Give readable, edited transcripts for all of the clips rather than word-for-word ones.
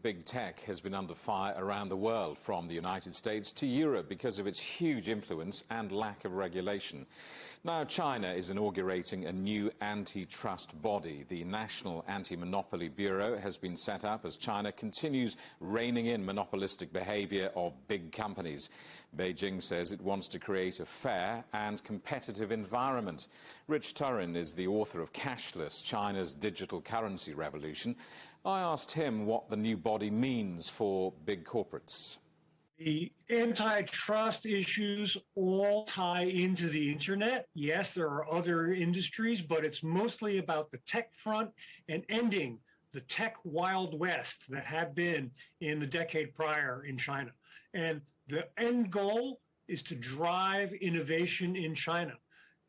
big tech has been under fire around the world, from the United States to Europe, because of its huge influence and lack of regulation. Now, China is inaugurating a new antitrust body. The National Anti-Monopoly Bureau has been set up as China continues reining in monopolistic behavior of big companies. Beijing says it wants to create a fair and competitive environment. Turrin is the author of Cashless, China's Digital Currency Revolution. I asked him what the new body means for big corporates. The antitrust issues all tie into the internet. Yes, there are other industries, but it's mostly about the tech front and ending the tech Wild West that had been in the decade prior in China. And the end goal is to drive innovation in China.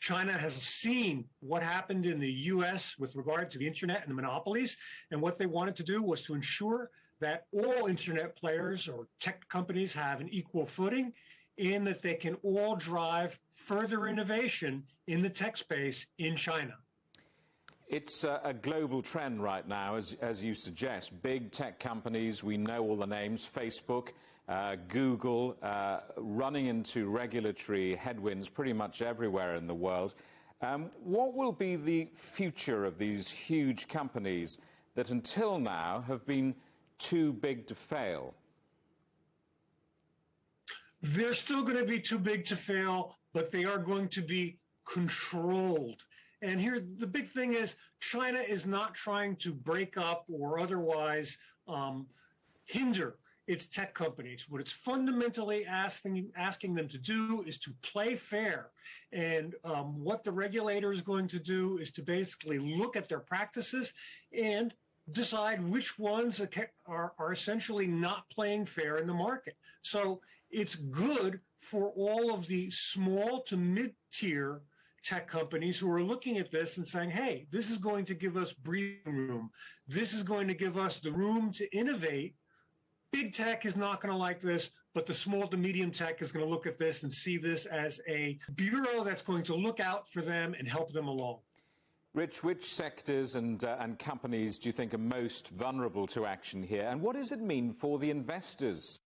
China has seen what happened in the U.S. with regard to the internet and the monopolies, and what they wanted to do was to ensure that all internet players or tech companies have an equal footing, and that they can all drive further innovation in the tech space in China. It's a global trend right now, as you suggest. Big tech companies, we know all the names, Facebook, Google, running into regulatory headwinds pretty much everywhere in the world. What will be the future of these huge companies that until now have been too big to fail? They're still going to be too big to fail, but they are going to be controlled. And here, the big thing is, China is not trying to break up or otherwise hinder its tech companies. What it's fundamentally asking them to do is to play fair. And what the regulator is going to do is to basically look at their practices and decide which ones are essentially not playing fair in the market. So it's good for all of the small to mid-tier tech companies who are looking at this and saying, hey, this is going to give us breathing room. This is going to give us the room to innovate. Big tech is not going to like this, but the small to medium tech is going to look at this and see this as a bureau that's going to look out for them and help them along. Rich, which sectors and companies do you think are most vulnerable to action here? And what does it mean for the investors?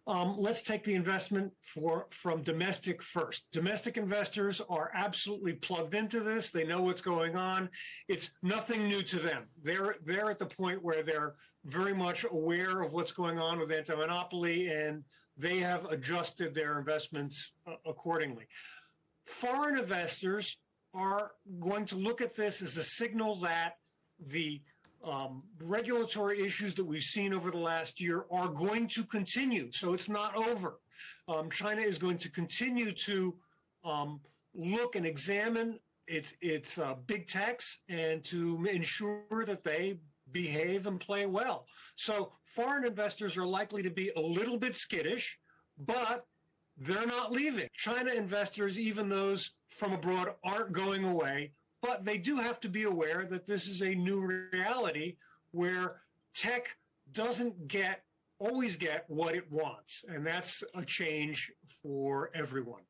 Let's take the investment from domestic first. Domestic investors are absolutely plugged into this. They know what's going on. It's nothing new to them. They're at the point where they're very much aware of what's going on with anti-monopoly, and they have adjusted their investments accordingly. Foreign investors are going to look at this as a signal that the regulatory issues that we've seen over the last year are going to continue. So it's not over. China is going to continue to look and examine its big techs and to ensure that they behave and play well. So foreign investors are likely to be a little bit skittish, but they're not leaving. China investors, even those from abroad, aren't going away. But they do have to be aware that this is a new reality where tech doesn't always get what it wants. And that's a change for everyone.